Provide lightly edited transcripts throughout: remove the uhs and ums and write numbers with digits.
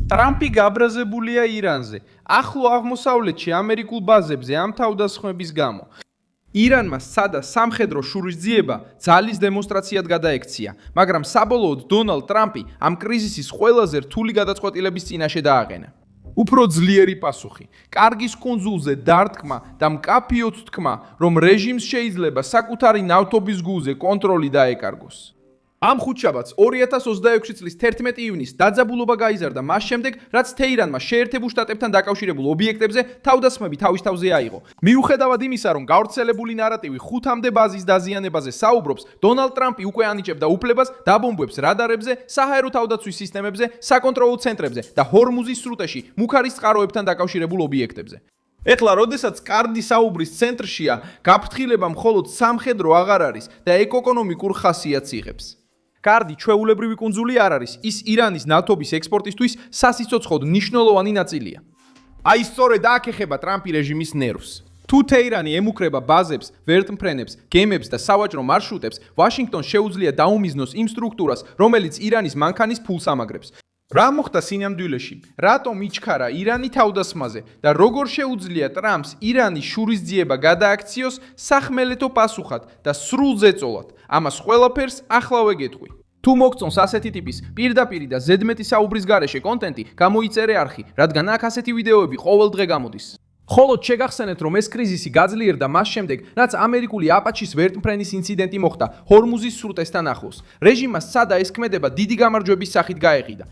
ტრამპი გაბრაზებულია ირანზე. ახლო აღმოსავლეთში ამერიკულ ბაზებზე ამ თავდასხმების გამო. ირანმა სცადა სამხედრო შურისძიება ძალის დემონსტრაციად გადაექცია, მაგრამ საბოლოოდ დონალდ ტრამპი ამ კრიზისის ყველაზე რთული გადაწყვეტილების წინაშე დააყენა. უფრო ძლიერი პასუხი, კარგის კუნძულზე დარტყმა და მკაფიოდ თქმა, რომ რეჟიმს შეიძლება საკუთარი ნავთობის გულზე კონტროლი დაეკარგოს. ამ ხუთშაბათს 2026 წლის 11 ივნისს დაძაბულობა გაიზარდა მას შემდეგ, რაც თეირანმა შეერთებულ შტატებთან დაკავშირებულ ობიექტებზე თავდასხმები თავის თავზე აიღო. მიუხედავად იმისა, რომ გავრცელებული ნარატივი 5-მდე ბაზის დაზიანებაზე საუბრობს, დონალდ ტრამპი უკვე ანიჭებდა უფლებას დაბომბვებს რადარებზე, საჰაერო თავდაცვის სისტემებზე, საკონტროლო ცენტრებზე და ჰორმუზის სრუტეში მუქარის წყაროებთან დაკავშირებულ ობიექტებზე. ეხლა, როდესაც კარდი საუბრის ცენტრშია, გაფრთხილება მხოლოდ სამხედრო აღარ არის და ეკონომიკურ ხასიათს იღებს. კარდი ჩვეულებრივი კუნძული არ არის, ის ირანის ნავთობის ექსპორტისთვის სასიცოცხლოდ მნიშვნელოვანი ნაწილია. აი სწორედ აქ ეხება ტრამპი რეჟიმის ნერვს. თუ თეირანი ემუქრება ბაზებს, ვერტმფრენებს, გემებს და სავაჭრო მარშრუტებს, ვაშინგტონს შეუძლია დაუმიზნოს იმ სტრუქტურას, რომელიც ირანის მანქანის ფულს ამაგრებს. რა მოხდა სინამდვილეში? რატომ იჩქარა ირანი თავდასხმაზე და როგორ შეუძლია ტრამპს ირანის შურისძიება გადააქციოს სახმელეთო პასუხად და სრულ ზეწოლად? ამას ყველაფერს ახლა ვეგეთყვი. თუ მოგწონს ასეთი ტიპის პირდაპირი და ზედმეტი საუბრის გარეშე კონტენტი, გამოიწერე არხი, რადგან აქ ასეთი ვიდეოები ყოველ დღე გამოდის. ხოლო შეგახსენეთ, რომ ეს კრიზისი გაძლიერდა მას შემდეგ, რაც ამერიკული აპაჩის ვერტმფრენის ინციდენტი მოხდა ჰორმუზის სრუტესთან ახლოს. რეჟიმმა სცადა ეს ქმედება დიდი გამარჯვების სახით გაეყიდა.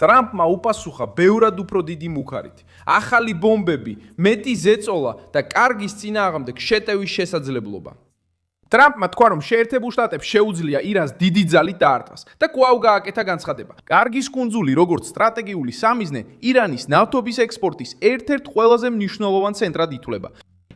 ტრამპმა უპასუხა ბევრად უფრო დიდი მუქარით. ახალი ბომბები, მეტი ზეწოლა და კარგის წინააღმდეგ შეტევის შესაძლებლობა. ტრამპმა თქვა, რომ შეერთებულ შტატებს შეუძლია ირანს დიდი ძალით დაარტყას და კვლავ გააკეთა განცხადება. კარგის კუნძული, როგორც სტრატეგიული სამიზნე, ირანის ნავთობის ექსპორტის ერთ-ერთ ყველაზე მნიშვნელოვან ცენტრად ითვლება.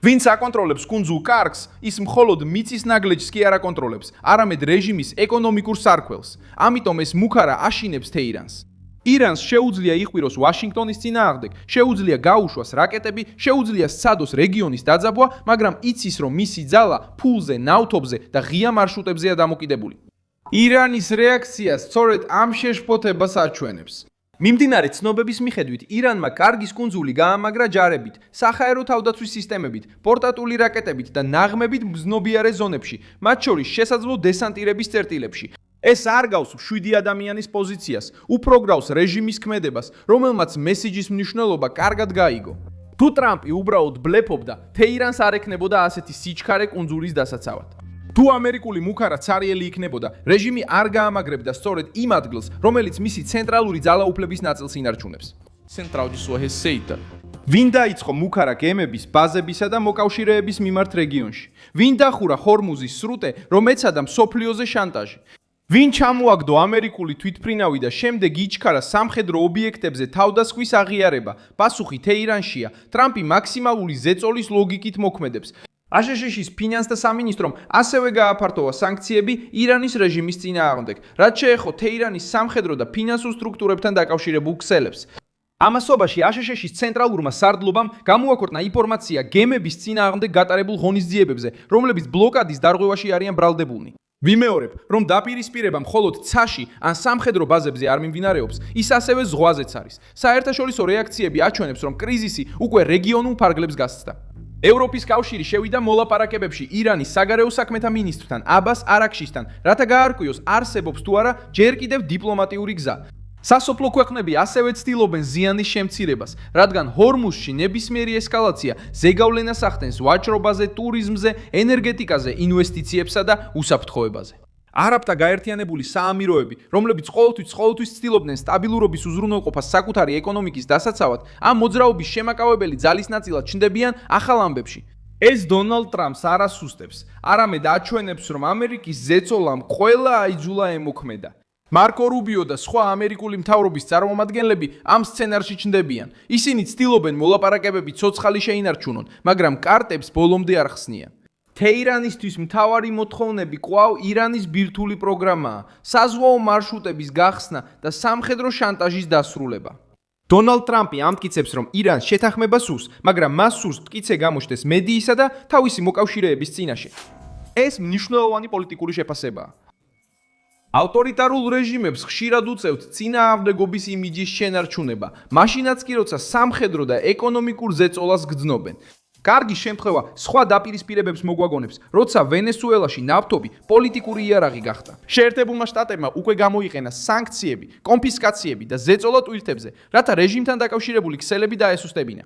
ვინც აკონტროლებს კუნძულ კარგს, ის მხოლოდ მიწის ნაგლეჯს კი არ აკონტროლებს, არამედ რეჟიმის ეკონომიკურ სარქველს. ამიტომ ეს მუქარა აშინებს თეირანს. ირანს შეუძლია იყვიროს ვაშინგტონის წინააღმდეგ, შეუძლია გაუშვას რაკეტები, შეუძლია სცადოს რეგიონის დაძაბვა, მაგრამ იცის, რომ მისი ძალა ფულზე, ნავთობზე და ღია მარშრუტებზეა დამოკიდებული. ირანის რეაქცია სწორედ ამ შეშფოთებას აჩვენებს. მიმდინარე ცნობების მიხედვით, ირანმა კარგის კუნძული გაამაგრა ჯარებით, საჰაერო თავდაცვის სისტემებით, პორტატული რაკეტებით და ნაღმებით მგზნობიარე ზონებში, მათ შორის შესაძლო დესანტირების წერტილებში. ეს არ გავს 7 ადამიანის პოზიციას, უფრო გრავს რეჟიმის ქმედებას, რომელმაც მესიჯის მნიშვნელობა კარგად გაიგო. თუ ტრამპი უბრალოდ ბლეფობდა, თეირანს არ ექნებოდა ასეთი სიჩქარე კუნძულის დასაცავად. თუ ამერიკული მუქარა ცარიელი იქნებოდა, რეჟიმი არ გაამაგრებდა სწორედ იმ ადგილს, რომელიც მისი ცენტრალური ძალაუფლების ნაწილს ინარჩუნებს. Central de sua receita. ვინ დაიწყო მუქარა გემების, ბაზებისა და მოკავშირეების მიმართ რეგიონში? ვინ დახურა ჰორმუზის სრუტე, რომ ეცადა მსოფლიოზე შანტაჟი? ვინ ჩამოაგდო ამერიკული თვითმფრინავი და შემდეგ იჩქარა სამხედრო ობიექტებზე თავდასხმის აღიარება? პასუხი თეირანშია. ტრამპი მაქსიმალური ზეწოლის ლოგიკით მოქმედებს. აშშ-ის ფინანსთა სამინისტრომ ასევე გააფართოვა სანქციები ირანის რეჟიმის წინააღმდეგ, რაც შეეხო თეირანის სამხედრო და ფინანსურ სტრუქტურებთან დაკავშირებულ ქსელებს. ამასობაში აშშ-ის ცენტრალურმა სარდლობამ გამოაქვეყნა ინფორმაცია გემების წინააღმდეგ გატარებულ ღონისძიებებზე, რომლებიც ბლოკადის დარღვევაში არიან ბრალდებულნი. ვიმეორებ, რომ დაპირისპირება მხოლოდ ცაში ან სამხედრო ბაზებზე არ მიმდინარეობს, ის ასევე ზღვაზეც არის. საერთაშორისო რეაქციები აჩვენებს, რომ კრიზისი უკვე რეგიონულ ფარგლებს გასცდა. ევროპის კავშირი შევიდა მოლაპარაკებებში ირანის საგარეო საქმეთა მინისტრთან აბას არაქშისთან, რათა გაარკვიოს არსებობს თუ არა ჯერ კიდევ დიპლომატიური გზა. სასოფლო ქვეყნები ასევე ცდილობენ ზიანის შემცირებას, რადგან ჰორმუზში ნებისმიერი ესკალაცია ზეგავლენას ახდენს ვაჭრობაზე, ტურიზმზე, ენერგეტიკაზე, ინვესტიციებსა და უსაფრთხოებაზე. არაბთა გაერთიანებული საამიროები, რომლებიც ყოველთვის ცდილობდნენ სტაბილურობის უზრუნველყოფას საკუთარი ეკონომიკის დასაცავად, ამ მოძრაობის შემაკავებელი ძალის ნაწილად ჩნდებიან ახალ ამბებში. ეს დონალდ ტრამპს არ ასუსტებს, არამედ აჩვენებს, რომ ამერიკის ზეწოლამ ყველა აიძულა ემოქმედა. მარკო რუბიო და სხვა ამერიკული მთავრობის წარმომადგენლები ამ სცენარში ჩნდებიან. ისინი ცდილობენ მოლაპარაკებები ცოცხალი შეინარჩუნონ, მაგრამ კარტებს ბოლომდე არ ხსნიან. თეირანისთვის მთავარი მოთხოვნები კვლავ ირანის ბირთვული პროგრამაა, საზღვაო მარშრუტების გახსნა და სამხედრო შანტაჟის დასრულება. დონალდ ტრამპი ამტკიცებს, რომ ირანს შეთანხმება სურს, მაგრამ მას სურს მტკიცე გამოჩნდეს მედიისა და თავისი მოკავშირეების წინაშე. ეს მნიშვნელოვანი პოლიტიკური შეფასებაა. ავტორიტარულ რეჟიმებს ხშირად უწევთ წინააღმდეგობის იმიჯის შენარჩუნება, მაშინაც კი როცა სამხედრო და ეკონომიკურ ზეწოლას გრძნობენ. კარგი შემთხვევა სხვა დაპირისპირებებს მოგვაგონებს, როცა ვენესუელაში ნავთობი პოლიტიკური იარაღი გახდა. შეერთებულმა შტატებმა უკვე გამოიყენა სანქციები, კონფისკაციები და ზეწოლა ტვირთებზე, რათა რეჟიმთან დაკავშირებული ქსელები დაესუსტებინა.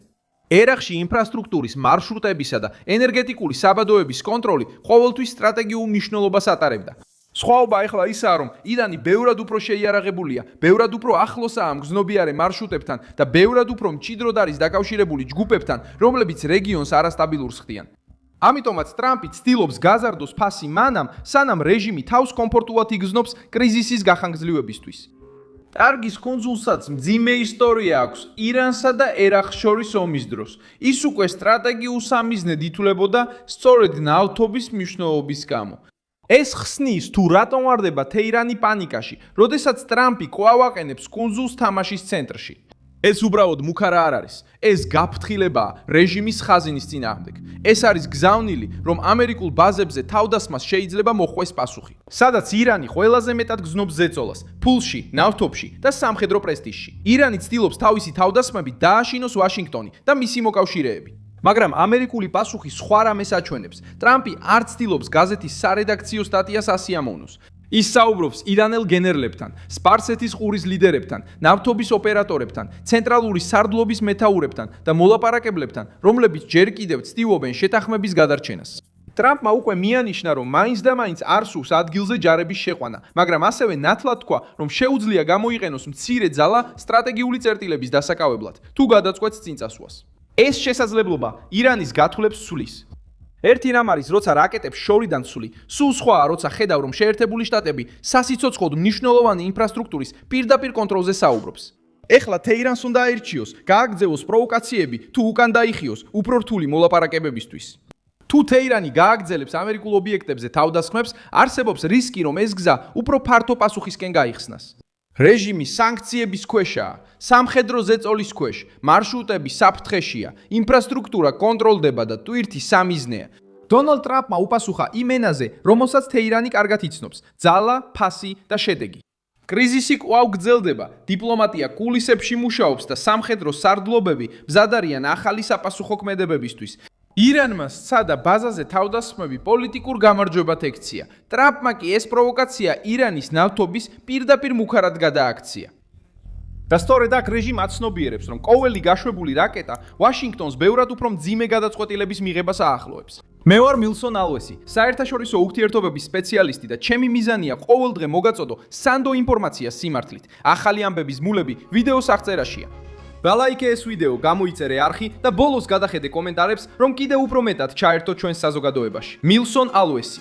ერაყში ინფრასტრუქტურის, მარშრუტებისა და ენერგეტიკული საბადოების კონტროლი ყოველთვის სტრატეგიულ მნიშვნელობას ატარებდა. სხვაობა ახლა ისაა, რომ ირანი ბევრად უფრო შეიარაღებულია, ბევრად უფრო ახლოსაა მგრძნობიარე მარშრუტებთან და ბევრად უფრო მჭიდროდ არის დაკავშირებული ჯგუფებთან, რომლებიც რეგიონს არასტაბილურს ხდიან. ამიტომაც ტრამპი ცდილობს გაზარდოს ფასი მანამ, სანამ რეჟიმი თავს კომფორტულად იგრძნობს კრიზისის გახანგრძლივებისთვის. ტარგის კუნძულსაც მძიმე ისტორია აქვს ირანსა და ერაყს შორის ომის დროს. ის უკვე სტრატეგიულ სამიზნედ ითვლებოდა სწორედ ნავთობის მნიშვნელობის გამო. ეს ხსნის თუ რატომ ვარდება თეირანი პანიკაში, როდესაც ტრამპი კვლავ აყენებს კუნძულს თამაშის ცენტრში. ეს უბრალოდ მუქარა არ არის. ეს გაფრთხილებაა რეჟიმის ხაზინის წინააღმდეგ. ეს არის გზავნილი, რომ ამერიკულ ბაზებზე თავდასხმას შეიძლება მოხვდეს პასუხი. სადაც ირანი ყველაზე მეტად გრძნობს ზეწოლას, ფულში, ნავთობში და სამხედრო პრესტიჟში. ირანი ცდილობს თავისი თავდასხმებით დააშინოს ვაშინგტონი და მისი მოკავშირეები. მაგრამ ამერიკული პასუხი სხვა რამეს აჩვენებს. ტრამპი არ ცდილობს გაზეთის სარედაქციო სტატიას ასიამოვნოს. ის საუბრობს ირანელ გენერლებთან, სპარსეთის ყურის ლიდერებთან, ნავთობის ოპერატორებთან, ცენტრალური სარდლობის მეთაურებთან და მოლაპარაკებლებთან, რომლებიც ჯერ კიდევ ცდილობენ შეთანხმების გადარჩენას. ტრამპმა უკვე მიანიშნა, რომ მაინც და მაინც არ სურს ადგილზე ჯარების შეყვანა, მაგრამ ასევე ნათლად თქვა, რომ შეუძლია გამოიყენოს მცირე ძალა სტრატეგიული წერტილების დასაკავებლად, თუ გადაწყვეტს წინ წასვლას. ეს შესაძლებლობა ირანის გათვლებს სulis. ერთი რამ არის, როცა რაკეტებს შორიდან სული, სულ სხვაა, როცა ხედავ, რომ შეერთებული შტატები სასიცოცხლოდ მნიშვნელოვანი ინფრასტრუქტურის პირდაპირ კონტროლზე საუბრობს. ეხლა თეირანს უნდა აირჩიოს, გააგრძელოს პროვოკაციები, თუ უკან დაიხიოს უფრო რთული მოლაპარაკებებისთვის. თუ თეირანი გააგრძელებს ამერიკულ ობიექტებზე თავდასხმებს, არსებობს რისკი, რომ ეს გზა უფრო ფართო პასუხისკენ გაიხსნას. რეჟიმი სანქციების ქვეშაა, სამხედრო ზეწოლის ქვეშ, მარშრუტები საფრთხეშია, ინფრასტრუქტურა კონტროლდება და ტვირთი სამიზნეა. დონალდ ტრამპმა უპასუხა იმ ენაზე, რომელსაც თეირანი კარგად იცნობს: ძალა, ფასი და შედეგი. კრიზისი კვლავ გრძელდება, დიპლომატია კულისებში მუშაობს და სამხედრო სარდლობები მზად არიან ახალი საპასუხო ქმედებებისთვის. ირანმა სცადა ბაზაზე თავდასხმები პოლიტიკურ გამარჯვებად ექცია. ტრამპმა კი ეს პროვოკაცია ირანის ნავთობის პირდაპირ მუქარად გადააქცია. და სწორედ აქ რეჟიმი აცნობიერებს, რომ ყოველი გაშვებული რაკეტა ვაშინგტონს ბევრად უფრო მძიმე გადაწყვეტილების მიღებას აახლოებს. მე ვარ მილსონ ალვესი, საერთაშორისო ურთიერთობების სპეციალისტი და ჩემი მიზანია ყოველდღე მოგაწოდო სანდო ინფორმაციას სიმართლით. ახალი ამბების მულები ვიდეოს აღწერაშია. Balike ეს ვიდეო, გამოიწერე არხი და ბოლოს გადახედე კომენტარებს, რომ კიდევ უფრო მეტად ჩაერთო ჩვენს საზოგადოებაში. მილსონ ალვესი